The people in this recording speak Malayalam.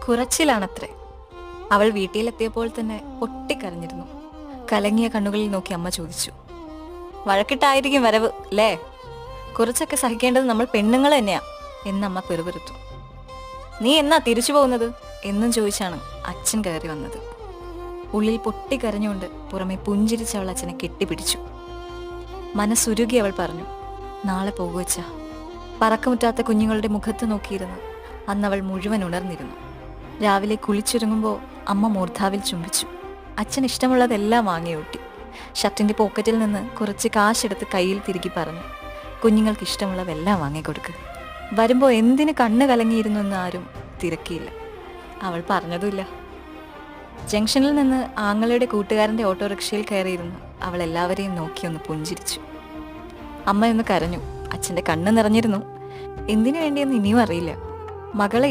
കുറച്ചിലാണത്രേ. അവൾ വീട്ടിലെത്തിയപ്പോൾ തന്നെ പൊട്ടിക്കരഞ്ഞിരുന്നു. കലങ്ങിയ കണ്ണുകളിൽ നോക്കി അമ്മ ചോദിച്ചു, വഴക്കിട്ടായിരിക്കും വരവ് അല്ലേ? കുറച്ചൊക്കെ സഹിക്കേണ്ടത് നമ്മൾ പെണ്ണുങ്ങൾ തന്നെയാ എന്നമ്മ പെറുപെറുത്തു. നീ എന്നാ തിരിച്ചു പോകുന്നത് എന്നും ചോദിച്ചാണ് അച്ഛൻ കയറി വന്നത്. ഉള്ളിൽ പൊട്ടിക്കരഞ്ഞുകൊണ്ട് പുറമെ പുഞ്ചിരിച്ച അവൾ അച്ഛനെ കെട്ടിപ്പിടിച്ചു. മനസ്സുരുകി അവൾ പറഞ്ഞു, നാളെ പോകുവച്ചാ. പറക്കമുറ്റാത്ത കുഞ്ഞുങ്ങളുടെ മുഖത്ത് നോക്കിയിരുന്ന് അന്നവൾ മുഴുവൻ ഉണർന്നിരുന്നു. രാവിലെ കുളിച്ചൊരുങ്ങുമ്പോൾ അമ്മ മൂർധാവിൽ ചുംബിച്ചു. അച്ഛൻ ഇഷ്ടമുള്ളതെല്ലാം വാങ്ങിയൂട്ടി. ഷർട്ടിന്റെ പോക്കറ്റിൽ നിന്ന് കുറച്ച് കാശെടുത്ത് കയ്യിൽ തിരുകി പറഞ്ഞു, കുഞ്ഞുങ്ങൾക്ക് ഇഷ്ടമുള്ളതെല്ലാം വാങ്ങിക്കൊടുക്ക്. വരുമ്പോൾ എന്തിന് കണ്ണ് കലങ്ങിയിരുന്നു എന്ന് ആരും തിരക്കിയില്ല. അവൾ പറഞ്ഞതുമില്ല. ജംഗ്ഷനിൽ നിന്ന് ആങ്ങളുടെ കൂട്ടുകാരൻ്റെ ഓട്ടോറിക്ഷയിൽ കയറിയിരുന്നു അവൾ എല്ലാവരെയും നോക്കിയൊന്ന് പുഞ്ചിരിച്ചു. അമ്മയൊന്ന് കരഞ്ഞു. അച്ഛൻ്റെ കണ്ണ് നിറഞ്ഞിരുന്നു. എന്തിനു വേണ്ടിയെന്ന് ഇനിയും അറിയില്ല. മകളെ